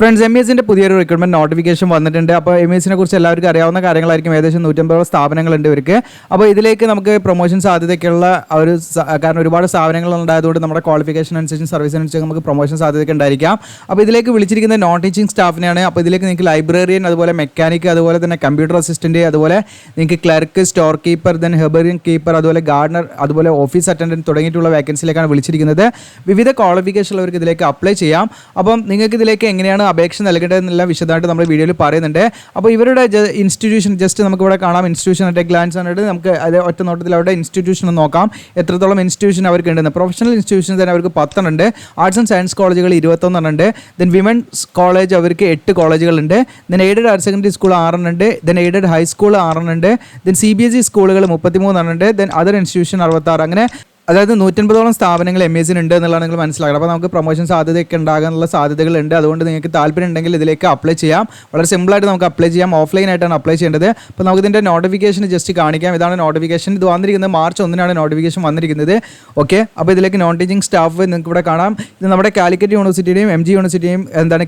Friends, MESന്റെ പുതിയൊരു recruitment notification വന്നിട്ടുണ്ട്. അപ്പോൾ MESനെ കുറിച്ച് എല്ലാവർക്കും അറിയാവുന്ന കാര്യങ്ങളായിരിക്കും. ഏകദേശം 150 സ്ഥാപനങ്ങളുണ്ട് ഇവർക്ക്. അപ്പോൾ ഇതിലേക്ക് നമുക്ക് പ്രൊമോഷൻ സാധ്യതയ്ക്കുള്ള ഒരു കാരണം ഒരുപാട് സ്ഥാപനങ്ങൾ ഉണ്ടായതുകൊണ്ട് നമ്മുടെ ക്വാളിഫിക്കേഷൻ അനുസരിച്ച് സർവീസിനനുസരിച്ച് നമുക്ക് പ്രൊമോഷൻ സാധ്യതയൊക്കെ ഉണ്ടായിരിക്കാം. അപ്പോൾ ഇതിലേക്ക് വിളിച്ചിരിക്കുന്ന നോൺ ടീച്ചിങ് സ്റ്റാഫിനെയാണ്. അപ്പോൾ ഇതിലേക്ക് നിങ്ങൾക്ക് ലൈബ്രറിയൻ, അതുപോലെ മെക്കാനിക്, അതുപോലെ തന്നെ കമ്പ്യൂട്ടർ അസിസ്റ്റന്റ്, അതുപോലെ നിങ്ങൾക്ക് clerk, store keeper, then herbarium keeper, അതുപോലെ ഗാർഡനർ, അതുപോലെ ഓഫീസ് അറ്റൻഡന്റ് തുടങ്ങിയിട്ടുള്ള വേക്കൻസിയിലേക്കാണ് വിളിച്ചിരിക്കുന്നത്. വിവിധ ക്വാളിഫിക്കേഷൻ ഉള്ളവർക്ക് ഇതിലേക്ക് അപ്ലൈ ചെയ്യാം. അപ്പം നിങ്ങൾക്ക് ഇതിലേക്ക് എങ്ങനെയാണ് അപേക്ഷ നൽകേണ്ടതെന്നുള്ള വിശദമായിട്ട് നമ്മൾ വീഡിയോയിൽ പറയുന്നുണ്ട്. അപ്പോൾ ഇവരുടെ ഇൻസ്റ്റിറ്റ്യൂഷൻ ജസ്റ്റ് നമുക്ക് ഇവിടെ കാണാം. ഇൻസ്റ്റിറ്റ്യൂഷൻ അറ്റ് ഗ്ലാൻസ് ആയിട്ട് നമുക്ക് അത് ഒറ്റ നോട്ടത്തിൽ അവരുടെ ഇൻസ്റ്റിറ്റ്യൂഷൻ നോക്കാം, എത്രത്തോളം ഇൻസ്റ്റിറ്റ്യൂഷൻ അവർക്ക് ഉണ്ടെന്ന്. പ്രൊഫഷണൽ ഇൻസ്റ്റിറ്റ്യൂഷൻ തന്നെ അവർക്ക് 10 ഉണ്ട്. ആർട്സ് ആൻഡ് സയൻസ് കോളേജുകൾ 21 ഉണ്ട്. ദെൻ വിമൻസ് കോളേജ് അവർക്ക് 8 കോളേജുകളുണ്ട്. Then aided higher secondary school 6 ഉണ്ട്. ദെൻ എയ്ഡഡ് ഹൈസ്കൂൾ 6 ഉണ്ട്. ദെൻ CBSE സ്കൂളുകൾ 33 ഉണ്ട്. Then other institution 66. അങ്ങനെ അതായത് 150ഓളം സ്ഥാപനങ്ങൾ MESനുണ്ട് എന്നുള്ളതാണ് നിങ്ങൾ മനസ്സിലാക്കണം. അപ്പോൾ നമുക്ക് പ്രൊമോഷൻ സാധ്യതയൊക്കെ ഉണ്ടാകാനുള്ള സാധ്യതകളുണ്ട്. അതുകൊണ്ട് നിങ്ങൾക്ക് താല്പര്യം ഉണ്ടെങ്കിൽ ഇതിലേക്ക് അപ്ലൈ ചെയ്യാം. വളരെ സിമ്പിളായിട്ട് നമുക്ക് അപ്ലൈ ചെയ്യാം. ഓഫ്ലൈൻ ആയിട്ടാണ് അപ്ലൈ ചെയ്യേണ്ടത്. അപ്പോൾ നമുക്ക് ഇതിൻ്റെ നോട്ടിഫിക്കേഷൻ ജസ്റ്റ് കാണിക്കാം. ഇതാണ് നോട്ടിഫിക്കേഷൻ. ഇത് വന്നിരിക്കുന്നത് മാർച്ച് 1 നോട്ടിഫിക്കേഷൻ വന്നിരിക്കുന്നത്. ഓക്കെ, അപ്പോൾ ഇതിലേക്ക് നോൺ ടീച്ചിങ് സ്റ്റാഫ് നിങ്ങൾക്ക് ഇവിടെ കാണാം. ഇത് നമ്മുടെ കാലിക്കറ്റ് യൂണിവേഴ്സിറ്റിയുടെയും MG യൂണിവേഴ്സിറ്റിയും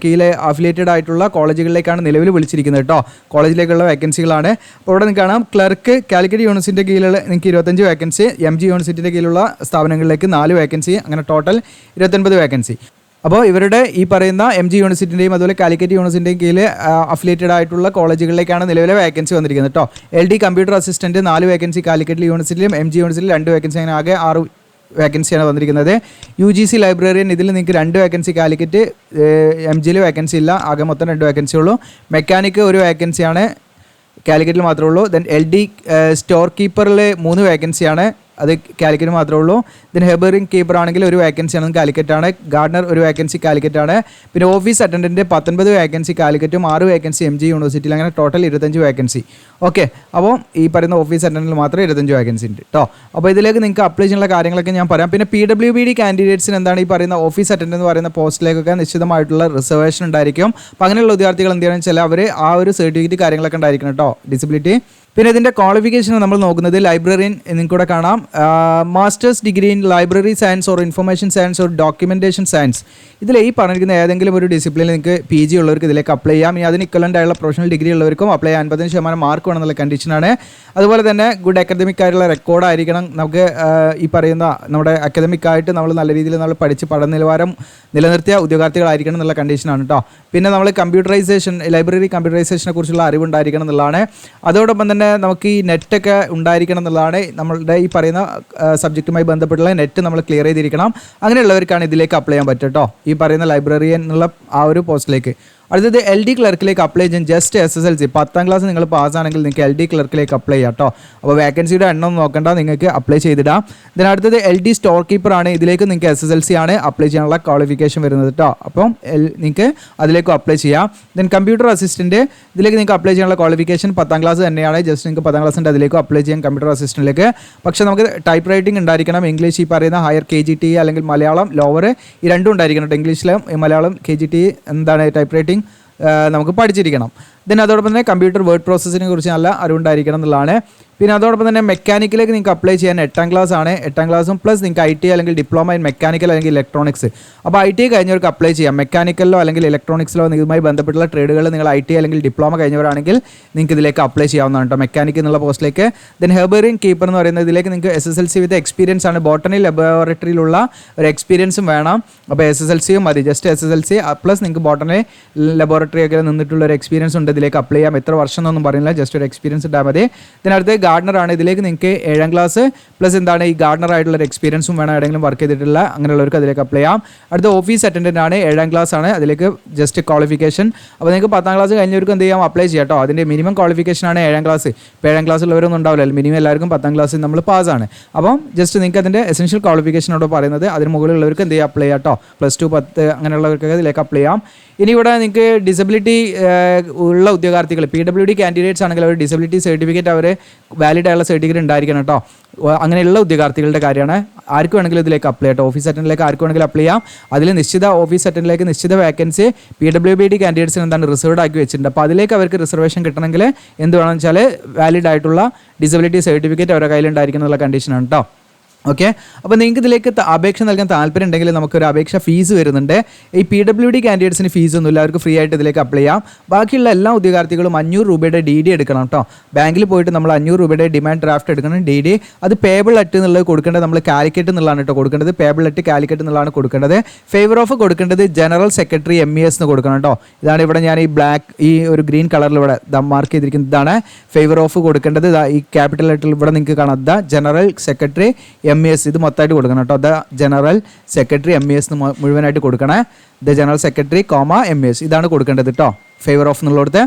കീഴിലെ അഫിലിയേറ്റഡ് ആയിട്ടുള്ള കോളേജുകളിലേക്കാണ് നിലവിൽ വിളിച്ചിരിക്കുന്നത് കേട്ടോ. കോളേജിലേക്കുള്ള വേക്കൻസികളാണ്. അപ്പോൾ ഇവിടെ നിങ്ങൾക്ക് കാണാം ക്ലർക്ക് കാലിക്കറ്റ് യൂണിവേഴ്സിറ്റിയുടെ കീഴിലുള്ള നിങ്ങൾക്ക് 25 വേക്കൻസി, MG യൂണിവേഴ്സിറ്റിയുടെ കീഴിലുള്ള സ്ഥാപനങ്ങളിലേക്ക് 4 വേക്കൻസി, അങ്ങനെ ടോട്ടൽ 29 വേക്കൻസി. അപ്പോൾ ഇവരുടെ ഈ പറയുന്ന MG യൂണിവേഴ്സിറ്റിൻ്റെയും അതുപോലെ കാലിക്കറ്റ് യൂണിവേഴ്സിറ്റിൻ്റെയും കീഴിൽ അഫിലിയേറ്റഡ് ആയിട്ടുള്ള കോളേജുകളിലേക്കാണ് നിലവിലെ വേക്കൻസി വന്നിരിക്കുന്നത് കേട്ടോ. LD computer assistant 4 vacancy Calicut യൂണിവേഴ്സിറ്റിയിലും MG യൂണിവേഴ്സിറ്റിയിൽ 2 വേക്കൻസി, അങ്ങനെ ആകെ 6 വേക്കൻസിയാണ് വന്നിരിക്കുന്നത്. UGC ലൈബ്രറിയൻ ഇതിൽ നിങ്ങൾക്ക് 2 വേക്കൻസി, കാലിക്കറ്റ് MGയിൽ വേക്കൻസി ഇല്ല, ആകെ മൊത്തം 2 വേക്കൻസി ഉള്ളൂ. മെക്കാനിക്ക് 1 വേക്കൻസിയാണ്, കാലിക്കറ്റിൽ മാത്രമേ ഉള്ളൂ. ദെൻ LD സ്റ്റോർ കീപ്പറിൽ 3 വേക്കൻസിയാണ്, അത് കാലിക്കറ്റ് മാത്രമേ ഉള്ളൂ. ദെൻ ഹെർബേറിയൻ കീപ്പർ ആണെങ്കിൽ 1 വേക്കൻസിയാണ്, കാലിക്കറ്റാണ്. ഗാർഡനർ 1 വേക്കൻസി, കാലിക്കറ്റാണ്. പിന്നെ ഓഫീസ് അറ്റൻഡൻറ്റ് 19 വേക്കൻസി കാലിക്കറ്റും 6 വേക്കൻസി MG യൂണിവേഴ്സിറ്റിയിൽ, അങ്ങനെ ടോട്ടൽ 25 വേക്കൻസി. ഓക്കെ, അപ്പോൾ ഈ പറയുന്ന ഓഫീസ് അറ്റൻഡൻറ്റിൽ മാത്രമേ 25 വേക്കൻസി ഉണ്ട് കേട്ടോ. അപ്പോൾ ഇതിലേക്ക് നിങ്ങൾക്ക് അപ്ലൈ ചെയ്യാനുള്ള കാര്യങ്ങളൊക്കെ ഞാൻ പറയാം. പിന്നെ PWBD കാൻഡിഡേറ്റ്സിന് എന്താണ് ഈ പറയുന്ന ഓഫീസ് അറ്റൻഡൻറ്റ് എന്ന് പറയുന്ന പോസ്റ്റിലേക്കൊക്കെ നിശ്ചിതമായിട്ടുള്ള റിസർവേഷൻ ഉണ്ടായിരിക്കും. അപ്പോൾ അങ്ങനെയുള്ള വിദ്യാർത്ഥികൾ എന്ത് ചെയ്യണമെന്ന് വെച്ചാൽ അവർ ആ ഒരു സർട്ടിഫിക്കറ്റ് കാര്യങ്ങളൊക്കെ ഉണ്ടായിരിക്കണം കേട്ടോ, ഡിസബിലിറ്റി. പിന്നെ ഇതിൻ്റെ ക്വാളിഫിക്കേഷൻ നമ്മൾ നോക്കുന്നത് ലൈബ്രറിയൻ നിങ്ങൾക്കൂടെ കാണാം. Masters degree in library science or information science or documentation science. ഇതിൽ ഈ പറഞ്ഞിരിക്കുന്ന ഏതെങ്കിലും ഒരു ഡിസിപ്ലിനിൽ നിങ്ങൾക്ക് PG ഉള്ളവർക്ക് ഇതിലേക്ക് അപ്ലൈ ചെയ്യാം. ഇനി അതിന് ഇക്വലൻ്റ് ആയുള്ള പ്രൊഫഷണൽ ഡിഗ്രി ഉള്ളവർക്കും അപ്ലൈ ചെയ്യാൻ 50% മാർക്ക് വേണമെന്നുള്ള കണ്ടീഷനാണ്. അതുപോലെ തന്നെ ഗുഡ് അക്കാദമിക് ആയിട്ടുള്ള റെക്കോർഡായിരിക്കണം. നമുക്ക് ഈ പറയുന്ന നമ്മുടെ അക്കാദമിക് ആയിട്ട് നമ്മൾ നല്ല രീതിയിൽ നമ്മൾ പഠിച്ച് പഠന നിലവാരം നിലനിർത്തിയ ഉദ്യോഗാർത്ഥികളായിരിക്കണം എന്നുള്ള കണ്ടീഷനാണ് കേട്ടോ. പിന്നെ നമ്മൾ കമ്പ്യൂട്ടറൈസേഷൻ, ലൈബ്രറി കമ്പ്യൂട്ടറൈസേഷനെ കുറിച്ചുള്ള അറിവുണ്ടായിരിക്കണം എന്നുള്ളതാണ്. അതോടൊപ്പം തന്നെ നമുക്ക് ഈ നെറ്റൊക്കെ ഉണ്ടായിരിക്കണം എന്നുള്ളതാണ്. നമ്മളുടെ ഈ പറയുന്ന സബ്ജക്റ്റുമായി ബന്ധപ്പെട്ടുള്ള നെറ്റ് നമ്മൾ ക്ലിയർ ചെയ്തിരിക്കണം. അങ്ങനെയുള്ളവർക്കാണ് ഇതിലേക്ക് അപ്ലൈ ചെയ്യാൻ പറ്റും കേട്ടോ, ഈ പറയുന്ന ലൈബ്രറിയൻ എന്നുള്ള ആ ഒരു പോസ്റ്റിലേക്ക്. അടുത്തത് LD ക്ലർക്കിലേക്ക് അപ്ലൈ ചെയ്യാൻ ജസ്റ്റ് SSLC 10ാം ക്ലാസ് നിങ്ങൾ പാസ്സാണെങ്കിൽ നിങ്ങൾക്ക് LD ക്ലർക്കിലേക്ക് അപ്ലൈ ചെയ്യാം കേട്ടോ. അപ്പോൾ വേക്കൻസിയുടെ എണ്ണം നോക്കണ്ട, നിങ്ങൾക്ക് അപ്ലൈ ചെയ്തിടാം. ഇതിന് അടുത്തത് LD സ്റ്റോർ കീപ്പർ ആണ്. ഇതിലേക്ക് നിങ്ങൾക്ക് SSLC ആണ് അപ്ലൈ ചെയ്യാനുള്ള ക്വാളിഫിക്കേഷൻ വരുന്നത് കേട്ടോ. അപ്പം നിങ്ങൾക്ക് അതിലേക്ക് അപ്ലൈ ചെയ്യാം. ദെൻ കമ്പ്യൂട്ടർ അസിസ്റ്റൻറ്റ്, ഇതിലേക്ക് നിങ്ങൾക്ക് അപ്ലൈ ചെയ്യാനുള്ള ക്വാളിഫിക്കേഷൻ 10ാം ക്ലാസ് തന്നെയാണ്. ജസ്റ്റ് നിങ്ങൾക്ക് 10ാം ക്ലാസ് ഉണ്ട്, അതിലേക്ക് അപ്ലൈ ചെയ്യാം കമ്പ്യൂട്ടർ അസിസ്റ്റൻറ്റിലേക്ക്. പക്ഷേ നമുക്ക് ടൈപ്പ് റൈറ്റിംഗ് ഉണ്ടായിരിക്കണം. ഇംഗ്ലീഷ് ഈ പറയുന്ന ഹയർ KGT അല്ലെങ്കിൽ മലയാളം ലോവർ, ഈ രണ്ടും ഉണ്ടായിരിക്കണം കേട്ടോ. ഇംഗ്ലീഷിലും മലയാളം KGT എന്താണ് ടൈപ്പ് റൈറ്റിംഗ് നമുക്ക് പഠിച്ചിരിക്കണം. ദെൻ അതോടൊപ്പം തന്നെ കമ്പ്യൂട്ടർ വേർഡ് പ്രോസസ്സിനെ കുറിച്ച് നല്ല അറിവുണ്ടായിരിക്കണം എന്നുള്ളതാണ്. പിന്നെ അതോടൊപ്പം തന്നെ മെക്കാനിക്കിലേക്ക് നിങ്ങൾക്ക് അപ്ലൈ ചെയ്യാൻ 8ാം ക്ലാസ് ആണ്. 8ാം ക്ലാസ്സും പ്ലസ് നിങ്ങൾക്ക് IT അല്ലെങ്കിൽ ഡിപ്ലോമ ഇൻ മെക്കാനിക്കൽ അല്ലെങ്കിൽ ഇലക്ട്രോണിക്സ്. അപ്പോൾ IT കഴിഞ്ഞവർക്ക് അപ്ലൈ ചെയ്യാം. മെക്കാനിക്കലിലോ അല്ലെങ്കിൽ ഇലക്ട്രോണിക്സിലോ ഇതുമായി ബന്ധപ്പെട്ടുള്ള ട്രേഡുകൾ നിങ്ങൾ IT അല്ലെങ്കിൽ ഡിപ്ലോമ കഴിഞ്ഞവരാണെങ്കിൽ നിങ്ങൾക്ക് ഇതിലേക്ക് അപ്ലൈ ചെയ്യാവുന്നതാണ് കേട്ടോ, മെക്കാനിക് എന്നുള്ള പോസ്റ്റിലേക്ക്. ദെൻ ഹെർബേറിയൻ കീപ്പർ എന്ന് പറയുന്നത് ഇതിലേക്ക് നിങ്ങൾക്ക് SSLC വിത്ത് എക്സ്പീരിയൻസ് ആണ്. ബോട്ടണി ലബോറട്ടറിയിലുള്ള ഒരു എക്സ്പീരിയൻസും വേണം. അപ്പോൾ SSLCയും മതി, ജസ്റ്റ് SSLC പ്ലസ് നിങ്ങൾക്ക് ബോട്ടണി ലബോറട്ടറി ഒക്കെ നിന്നിട്ടുള്ള ഒരു എക്സ്പീരിയൻസ് ഉണ്ട്. ഇതിലേക്ക് അപ്ലൈ ചെയ്യാം. എത്ര വർഷം എന്നൊന്നും പറയുന്നില്ല, ജസ്റ്റ് ഒരു എക്സ്പീരിയൻസ് ഉണ്ടാൽ മതി. ഇതിനടുത്ത് ഗാർഡനർ ആണ്. ഇതിലേക്ക് നിങ്ങൾക്ക് 7ാം ക്ലാസ് പ്ലസ് എന്താണ് ഈ ഗാർഡനർ ആയിട്ടുള്ള ഒരു എക്സ്പീരിയൻസും വേണം, എവിടെയെങ്കിലും വർക്ക് ചെയ്തിട്ടുള്ള അങ്ങനെയുള്ളവർക്ക് അതിലേക്ക് അപ്ലൈ ചെയ്യാം. അടുത്ത ഓഫീസ് അറ്റൻഡൻ്റ് ആണ്. 7ാം ക്ലാസ് ആണ്. അതിലേക്ക് ജസ്റ്റ് ക്വാളിഫിക്കേഷൻ. അപ്പോൾ നിങ്ങൾക്ക് 10ാം ക്ലാസ് കഴിഞ്ഞവർക്ക് എന്ത് ചെയ്യാം, അപ്ലൈ ചെയ്യാം കേട്ടോ. അതിൻ്റെ മിനിമം ക്വാളിഫിക്കേഷൻ ആണ് 7ാം ക്ലാസ്. ഇപ്പോൾ 7ാം ക്ലാസ്സിലുള്ളവരൊന്നും ഉണ്ടാവില്ല, മിനിമം എല്ലാവർക്കും 10ാം ക്ലാസ്സിൽ നമ്മൾ പാസ്സാണ്. അപ്പം ജസ്റ്റ് നിങ്ങൾക്ക് അതിൻ്റെ എസെൻഷ്യൽ ക്വാളിഫിക്കേഷനോട് പറയുന്നത്. അതിന് മുകളിലുള്ളവർക്ക് എന്ത് ചെയ്യാം, അപ്ലൈ ചെയ്യാം കേട്ടോ. +2 10 അങ്ങനെയുള്ളവർക്കൊക്കെ ഇതിലേക്ക് അപ്ലൈ ചെയ്യാം. ഇനി ഇവിടെ നിങ്ങൾക്ക് ഡിസബിലിറ്റി ഉള്ള ഉദ്യോഗാർത്ഥികൾ PWD കാൻഡിഡേറ്റ്സ് ആണെങ്കിൽ അവർ ഡിസബിലിറ്റി സർട്ടിഫിക്കറ്റ് അവർ വാലിഡ് ആയുള്ള സർട്ടിഫിക്കറ്റ് ഉണ്ടായിരിക്കണം കേട്ടോ. അങ്ങനെയുള്ള ഉദ്യോഗാർത്ഥികളുടെ കാര്യമാണ്. ആർക്ക് വേണമെങ്കിലും ഇതിലേക്ക് അപ്ലൈ ചെയ്യാം. ഓഫീസ് അറ്റൻഡിലേക്ക് ആർക്ക് വേണമെങ്കിലും അപ്ലൈ ചെയ്യാം. അതിൽ നിശ്ചിത ഓഫീസ് അറ്റൻഡിലേക്ക് നിശ്ചിത വേക്കൻസി PWBD കാൻഡിഡേറ്റ്സിന് എന്താണ് റിസർവ്ഡ് ആക്കി വെച്ചിട്ടുണ്ട്. അപ്പോൾ അതിലേക്ക് അവർക്ക് റിസർവേഷൻ കിട്ടണമെങ്കിൽ എന്ത് വേണമെന്ന് വെച്ചാൽ വാലിഡ് ആയിട്ടുള്ള ഡിസബിലിറ്റി സർട്ടിഫിക്കറ്റ് അവരുടെ കയ്യിലുണ്ടായിരിക്കണം എന്നുള്ള കണ്ടീഷനാണ് കേട്ടോ. ഓക്കെ. അപ്പോൾ നിങ്ങൾക്ക് ഇതിലേക്ക് അപേക്ഷ നൽകാൻ താല്പര്യം ഉണ്ടെങ്കിൽ നമുക്കൊരു അപേക്ഷ ഫീസ് വരുന്നുണ്ട്. ഈ PWD കാൻഡിഡേറ്റ്സിന് ഫീസ് ഒന്നുമില്ല, അവർക്ക് ഫ്രീ ആയിട്ട് ഇതിലേക്ക് അപ്ലൈ ചെയ്യാം. ബാക്കിയുള്ള എല്ലാ ഉദ്യോഗാർത്ഥികളും 500 രൂപയുടെ DD എടുക്കണം കേട്ടോ. ബാങ്കിൽ പോയിട്ട് നമ്മൾ 500 രൂപയുടെ ഡിമാൻഡ് ഡ്രാഫ്റ്റ് എടുക്കണം. DD അത് പേബിൾ അറ്റ് എന്നുള്ളത് കൊടുക്കേണ്ടത് നമ്മൾ കാലിക്കറ്റ് എന്നുള്ളതാണ് കേട്ടോ കൊടുക്കേണ്ടത്. പേബിൾ അറ്റ് കാലിക്കറ്റ് എന്നുള്ളതാണ് കൊടുക്കേണ്ടത്. ഫേവർ ഓഫ് കൊടുക്കേണ്ടത് ജനറൽ സെക്രട്ടറി MES എന്ന് കൊടുക്കണം കേട്ടോ. ഇതാണ് ഇവിടെ ഞാൻ ഈ ബ്ലാക്ക് ഈ ഒരു ഗ്രീൻ കളറിൽ ഇവിടെ മാർക്ക് ചെയ്തിരിക്കുന്നത്. ഇതാണ് ഫേവർ ഓഫ് കൊടുക്കേണ്ടത്. ഈ ക്യാപിറ്റൽ ലെറ്ററിൽ ഇവിടെ നിങ്ങൾക്ക് കാണാം, ദ ജനറൽ സെക്രട്ടറി MES. ഇത് മൊത്തമായിട്ട് കൊടുക്കണം കേട്ടോ. ദ ജനറൽ സെക്രട്ടറി MES മുഴുവനായിട്ട് കൊടുക്കണേ. ദ ജനറൽ സെക്രട്ടറി MES ഇതാണ് കൊടുക്കേണ്ടത് കേട്ടോ, ഫേവർ ഓഫ് എന്നുള്ളടത്ത്.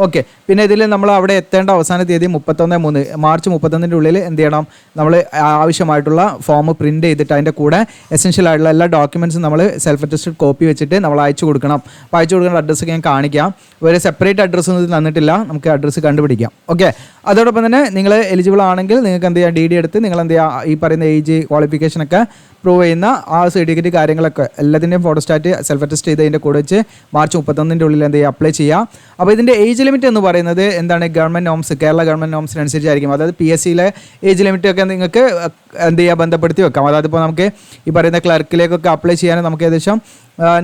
ഓക്കെ. പിന്നെ ഇതിൽ നമ്മൾ അവിടെ എത്തേണ്ട അവസാന തീയതി 31 മാർച്ച് 31 ഉള്ളിൽ എന്ത് ചെയ്യണം, നമ്മൾ ആവശ്യമായിട്ടുള്ള ഫോം പ്രിൻറ്റ് ചെയ്തിട്ട് അതിൻ്റെ കൂടെ എസെൻഷ്യൽ ആയിട്ടുള്ള എല്ലാ ഡോക്യുമെൻറ്റ്സും നമ്മൾ സെൽഫ് അറ്റസ്റ്റഡ് കോപ്പി വെച്ചിട്ട് നമ്മൾ അയച്ചു കൊടുക്കണം. അപ്പോൾ അയച്ചു കൊടുക്കേണ്ട അഡ്രസ്സൊക്കെ ഞാൻ കാണിക്കാം. ഒരു സെപ്പറേറ്റ് അഡ്രസ്സ് ഒന്നും തന്നിട്ടില്ല, നമുക്ക് അഡ്രസ്സ് കണ്ടുപിടിക്കാം. ഓക്കെ. അതോടൊപ്പം തന്നെ നിങ്ങൾ എലിജിബിൾ ആണെങ്കിൽ നിങ്ങൾക്ക് എന്ത് ചെയ്യാം, DD എടുത്ത് നിങ്ങൾ എന്ത് ചെയ്യുക, ഈ പറയുന്ന ഏജ് ക്വാളിഫിക്കേഷനൊക്കെ പ്രൂവ് ചെയ്യുന്ന ആ സർട്ടിഫിക്കറ്റ് കാര്യങ്ങളൊക്കെ എല്ലാത്തിൻ്റെയും ഫോട്ടോസ്റ്റാറ്റ് സെൽഫ് അറ്റസ്റ്റ് ചെയ്ത് അതിൻ്റെ കൂടെ വെച്ച് മാർച്ച് 31 ഉള്ളിൽ എന്ത് ചെയ്യുക, അപ്ലൈ ചെയ്യുക. അപ്പോൾ ഇതിൻ്റെ ഏജ് ലിമിറ്റ് എന്ന് പറയുന്നത് എന്താണ്, ഗവൺമെൻറ് നോംസ്, കേരള ഗവൺമെൻറ് നോംസിനനുസരിച്ചായിരിക്കും. അതായത് PSCയിലെ ഏജ് ലിമിറ്റ് ഒക്കെ നിങ്ങൾക്ക് എന്ത് ചെയ്യുക, ബന്ധപ്പെടുത്തി വെക്കാം. അതായത് ഇപ്പോൾ നമുക്ക് ഈ പറയുന്ന ക്ലർക്കിലേക്കൊക്കെ അപ്ലൈ ചെയ്യാൻ നമുക്ക് ഏകദേശം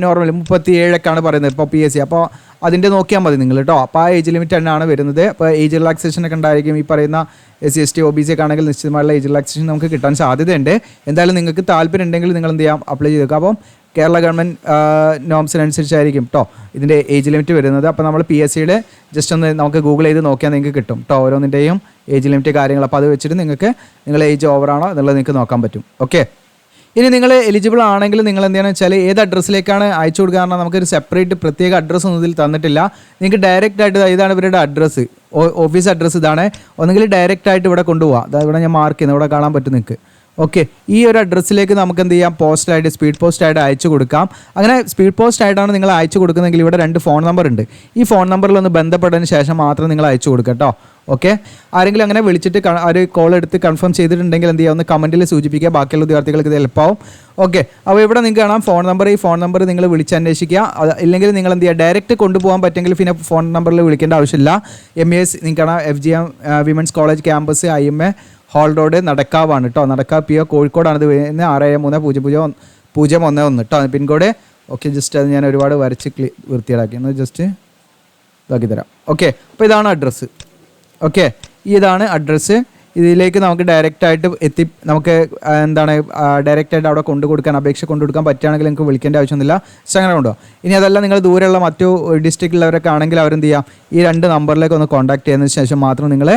നോർമലി 37 പറയുന്നത് ഇപ്പോൾ PSC. അപ്പോൾ അതിൻ്റെ നോക്കിയാൽ മതി നിങ്ങൾ കേട്ടോ. അപ്പോൾ ആ ഏജ് ലിമിറ്റ് തന്നെയാണ് വരുന്നത്. അപ്പോൾ ഏജ് റിലാക്സേഷൻ ഒക്കെ ഉണ്ടായിരിക്കും. ഈ പറയുന്ന SC ST OBC ഒക്കെ ആണെങ്കിൽ നിശ്ചിതമായുള്ള ഏജ് റിലാക്സേഷൻ നമുക്ക് കിട്ടാൻ സാധ്യതയുണ്ട്. എന്തായാലും നിങ്ങൾക്ക് താല്പര്യം ഉണ്ടെങ്കിൽ നിങ്ങൾ എന്ത് ചെയ്യാം, അപ്ലൈ ചെയ്തേക്കാം. അപ്പം കേരള ഗവൺമെൻറ് നോംസിനനുസരിച്ചായിരിക്കും കേട്ടോ ഇതിൻ്റെ ഏജ് ലിമിറ്റ് വരുന്നത്. അപ്പോൾ നമ്മൾ PSCയുടെ ജസ്റ്റ് ഒന്ന് നമുക്ക് ഗൂഗിൾ ചെയ്ത് നോക്കിയാൽ നിങ്ങൾക്ക് കിട്ടും കേട്ടോ ഓരോന്നിൻ്റെയും ഏജ് ലിമിറ്റ് കാര്യങ്ങൾ. അപ്പോൾ അത് വെച്ചിട്ട് നിങ്ങൾക്ക് നിങ്ങളുടെ ഏജ് ഓവറാണോ എന്നുള്ളത് നിങ്ങൾക്ക് നോക്കാൻ പറ്റും. ഓക്കെ. ഇനി നിങ്ങൾ എലിജിബിൾ ആണെങ്കിൽ നിങ്ങൾ എന്താണെന്ന് വെച്ചാൽ ഏത് അഡ്രസ്സിലേക്കാണ് അയച്ചു കൊടുക്കുക, കാരണം നമുക്കൊരു സെപ്പറേറ്റ് പ്രത്യേക അഡ്രസ്സ് ഒന്നും ഇതിൽ തന്നിട്ടില്ല. നിങ്ങൾക്ക് ഡയറക്റ്റ് ആയിട്ട് ഇതാണ് ഇവരുടെ അഡ്രസ്സ്, ഓഫീസ് അഡ്രസ്സ് ഇതാണ്. ഒന്നുകിൽ ഡയറക്റ്റ് ആയിട്ട് ഇവിടെ കൊണ്ടുപോകാം. അതായത് ഇവിടെ ഞാൻ മാർക്ക് ചെയ്യുന്നത്, ഇവിടെ കാണാൻ പറ്റും നിങ്ങൾക്ക്. ഓക്കെ. ഈ ഒരു അഡ്രസ്സിലേക്ക് നമുക്ക് എന്ത് ചെയ്യാം, പോസ്റ്റായിട്ട് സ്പീഡ് പോസ്റ്റായിട്ട് അയച്ചു കൊടുക്കാം. അങ്ങനെ സ്പീഡ് പോസ്റ്റ് ആയിട്ടാണ് നിങ്ങൾ അയച്ചു കൊടുക്കുന്നതെങ്കിൽ ഇവിടെ 2 ഫോൺ നമ്പർ ഉണ്ട്. ഈ ഫോൺ നമ്പറിൽ ഒന്ന് ബന്ധപ്പെട്ടതിന് ശേഷം മാത്രം നിങ്ങൾ അയച്ചു കൊടുക്കുക കേട്ടോ. ഓക്കെ. ആരെങ്കിലും അങ്ങനെ വിളിച്ചിട്ട് ഒരു കോൾ എടുത്ത് കൺഫേം ചെയ്തിട്ടുണ്ടെങ്കിൽ എന്ത് ചെയ്യുക, ഒന്ന് കമൻറ്റിൽ സൂചിപ്പിക്കുക, ബാക്കിയുള്ള വിദ്യാർത്ഥികൾക്ക് ഇത് എളുപ്പമാവും. ഓക്കെ. അപ്പോൾ ഇവിടെ നിങ്ങൾക്ക് കാണാം ഫോൺ നമ്പർ. ഈ ഫോൺ നമ്പർ നിങ്ങൾ വിളിച്ചന്വേഷിക്കുക. ഇല്ലെങ്കിൽ നിങ്ങൾ എന്ത് ചെയ്യുക, ഡയറക്റ്റ് കൊണ്ടുപോകാൻ പറ്റുമെങ്കിൽ പിന്നെ ഫോൺ നമ്പറിൽ വിളിക്കേണ്ട ആവശ്യമില്ല. MES നിങ്ങൾക്ക് കാണാം FGM women's college campus IMA hall road നടക്കാവാണ് കേട്ടോ. നടക്കാവ് PO കോഴിക്കോടാണ് ഇത് വരുന്നത്. 630001 കേട്ടോ പിൻകോഡ്. ഓക്കെ. ജസ്റ്റ് അത് ഞാൻ ഒരുപാട് വരച്ച് വൃത്തിയാക്കി ഒന്ന് ജസ്റ്റ് ഇതാക്കി തരാം. ഓക്കെ. അപ്പോൾ ഇതാണ് അഡ്രസ്സ്. ഓക്കെ. ഇതാണ് അഡ്രസ്സ്. ഇതിലേക്ക് നമുക്ക് ഡയറക്റ്റായിട്ട് നമുക്ക് എന്താണ് ഡയറക്റ്റായിട്ട് അവിടെ കൊടുക്കാൻ അപേക്ഷ കൊടുക്കാൻ പറ്റുകയാണെങ്കിൽ നിങ്ങൾക്ക് വിളിക്കേണ്ട ആവശ്യമൊന്നുമില്ല. അങ്ങനെ കൊണ്ടുപോകാം. ഇനി അതല്ല നിങ്ങൾ ദൂരെയുള്ള മറ്റു ഡിസ്ട്രിക്റ്റിലുള്ളവരൊക്കെ ആണെങ്കിൽ അവരെന്ത് ചെയ്യാം, ഈ 2 നമ്പറിലേക്ക് ഒന്ന് കോൺടാക്ട് ചെയ്തതിന് ശേഷം മാത്രം നിങ്ങൾ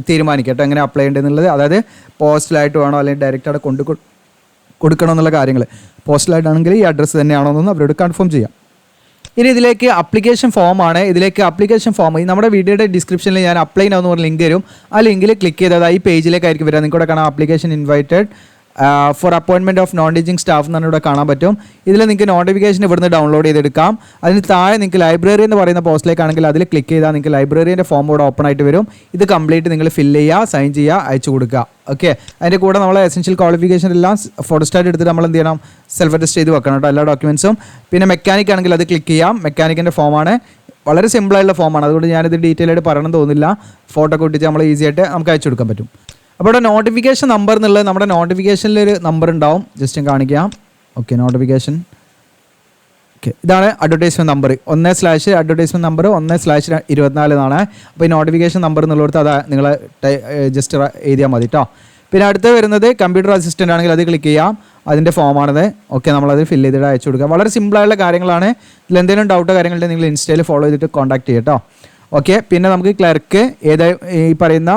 തീരുമാനിക്കട്ടോ എങ്ങനെ അപ്ലൈ ചെയ്യേണ്ടതെന്നുള്ളത്. അതായത് പോസ്റ്റലായിട്ട് വേണോ അല്ലെങ്കിൽ ഡയറക്റ്റ് അവിടെ കൊടുക്കണോ എന്നുള്ള കാര്യങ്ങൾ. പോസ്റ്റലായിട്ടാണെങ്കിൽ ഈ അഡ്രസ്സ് തന്നെയാണോ എന്നൊന്ന് അവരോട് കൺഫേം ചെയ്യാം. ഇനി ഇതിലേക്ക് അപ്ലിക്കേഷൻ ഫോമാണ്. ഇതിലേക്ക് അപ്ലിക്കേഷൻ ഫോം നമ്മുടെ വീഡിയോയുടെ ഡിസ്ക്രിപ്ഷനിൽ ഞാൻ അപ്ലൈ നൗ എന്ന് പറഞ്ഞ ലിങ്ക് വരും. ആ ലിങ്കിൽ ക്ലിക്ക് ചെയ്താൽ ഈ പേജിലേക്കായിരിക്കും വരിക. നിങ്ങൾക്ക് ഇവിടെ കാണാം application invited four appointment of non teaching staff എന്നാണ് ഇവിടെ കാണാൻ പറ്റും. ഇതിൽ നിങ്ങൾക്ക് നോട്ടിഫിക്കേഷൻ ഇവിടുന്ന് ഡൗൺലോഡ് ചെയ്തെടുക്കാം. അതിന് താഴെ നിങ്ങൾക്ക് ലൈബ്രറി എന്ന് പറയുന്ന പോസ്റ്റിലേക്കാണെങ്കിൽ അതിൽ ക്ലിക്ക് ചെയ്താൽ നിങ്ങൾക്ക് ലൈബ്രറീൻ്റെ ഫോം ഇവിടെ ഓപ്പൺ ആയിട്ട് വരും. ഇത് കംപ്ലീറ്റ് നിങ്ങൾ ഫില്ല് ചെയ്യുക, സൈൻ ചെയ്യുക, അയച്ചു കൊടുക്കുക. ഓക്കെ. അതിൻ്റെ കൂടെ നമ്മൾ എസെൻഷ്യൽ ക്വാളിഫിക്കേഷൻ എല്ലാം ഫോട്ടോസ്റ്റാറ്റ് എടുത്തിട്ട് നമ്മൾ എന്ത് ചെയ്യണം, സെൽഫ് അറ്റസ്റ്റ് ചെയ്ത് വെക്കണം കേട്ടോ എല്ലാ ഡോക്യുമെൻറ്റ്സും. പിന്നെ മെക്കാനിക് ആണെങ്കിൽ അത് ക്ലിക്ക് ചെയ്യാം. മെക്കാനിക്കിൻ്റെ ഫോമാണ്, വളരെ സിമ്പിളായിട്ടുള്ള ഫോമാണ്. അതുകൊണ്ട് ഞാനിത് ഡീറ്റെയിൽ ആയിട്ട് പറയണം തോന്നുന്നില്ല. ഫോട്ടോ ഒക്കെ ഒട്ടിച്ച് നമ്മൾ ഈസി ആയിട്ട് നമുക്ക് അയച്ചു കൊടുക്കാൻ പറ്റും. അപ്പോൾ ഇവിടെ നോട്ടിഫിക്കേഷൻ നമ്പർ എന്നുള്ളത് നമ്മുടെ നോട്ടിഫിക്കേഷനിലൊരു നമ്പർ ഉണ്ടാവും. ജസ്റ്റ് കാണിക്കാം. ഓക്കെ. നോട്ടിഫിക്കേഷൻ. ഓക്കെ. ഇതാണ് അഡ്വർടൈസ്മെൻറ്റ് നമ്പർ 1/ അഡ്വർടൈസ്മെൻറ്റ് നമ്പർ 1/24 എന്നാണ്. അപ്പോൾ ഈ നോട്ടിഫിക്കേഷൻ നമ്പർ എന്നുള്ളടത്ത് അത് നിങ്ങൾ ജസ്റ്റ് എഴുതിയാൽ മതി കേട്ടോ. പിന്നെ അടുത്ത് വരുന്നത് കമ്പ്യൂട്ടർ അസിസ്റ്റൻ്റ് ആണെങ്കിൽ അത് ക്ലിക്ക് ചെയ്യാം. അതിൻ്റെ ഫോമാണത്. ഓക്കെ. നമ്മളത് ഫില്ല് ചെയ്തിട്ട് അയച്ചു കൊടുക്കുക. വളരെ സിമ്പിളായുള്ള കാര്യങ്ങളാണ്. ഇതിൽ എന്തെങ്കിലും ഡൗട്ടോ കാര്യങ്ങളുണ്ടെങ്കിൽ നിങ്ങൾ ഇൻസ്റ്റയിൽ ഫോളോ ചെയ്തിട്ട് കോൺടാക്ട് ചെയ്യാം കേട്ടോ. ഓക്കെ. പിന്നെ നമുക്ക് ക്ലർക്ക് ഈ പറയുന്ന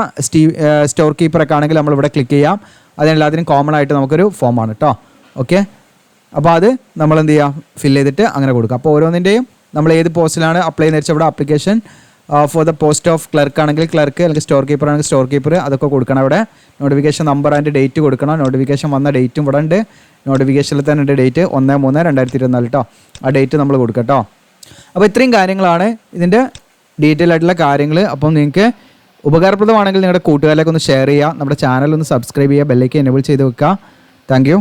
സ്റ്റോർ കീപ്പറൊക്കെ ആണെങ്കിൽ നമ്മളിവിടെ ക്ലിക്ക് ചെയ്യാം. അതിനെല്ലാത്തിനും കോമൺ ആയിട്ട് നമുക്കൊരു ഫോമാണ് കേട്ടോ. ഓക്കെ. അപ്പോൾ അത് നമ്മൾ എന്ത് ചെയ്യാം, ഫില്ല് ചെയ്തിട്ട് അങ്ങനെ കൊടുക്കുക. അപ്പോൾ ഓരോന്നിൻ്റെയും നമ്മൾ ഏത് പോസ്റ്റിലാണ് അപ്ലൈ ചെയ്യുന്നത് വെച്ചാൽ ഇവിടെ application for the post of clerk ആണെങ്കിൽ ക്ലർക്ക്, അല്ലെങ്കിൽ സ്റ്റോർ കീപ്പർ ആണെങ്കിൽ സ്റ്റോർ കീപ്പർ, അതൊക്കെ കൊടുക്കണം. അവിടെ നോട്ടിഫിക്കേഷൻ നമ്പർ അതിൻ്റെ ഡേറ്റ് കൊടുക്കണം. നോട്ടിഫിക്കേഷൻ വന്ന ഡേറ്റും ഇവിടെ ഉണ്ട്. നോട്ടിഫിക്കേഷനിൽ തന്നെ ഉണ്ട് ഡേറ്റ് 1/3/2024 കേട്ടോ. ആ ഡേറ്റ് നമ്മൾ കൊടുക്കാം കേട്ടോ. അപ്പോൾ ഇത്രയും കാര്യങ്ങളാണ് ഇതിൻ്റെ ഡീറ്റെയിൽ ആയിട്ടുള്ള കാര്യങ്ങൾ. അപ്പം നിങ്ങൾക്ക് ഉപകാരപ്രദമാണെങ്കിൽ നിങ്ങളുടെ കൂട്ടുകാരിലേക്ക് ഒന്ന് ഷെയർ ചെയ്യുക. നമ്മുടെ ചാനൽ ഒന്ന് സബ്സ്ക്രൈബ് ചെയ്യുക, ബെല്ലൈക്കൻ എനേബിൾ ചെയ്ത് വെക്കുക. Thank you.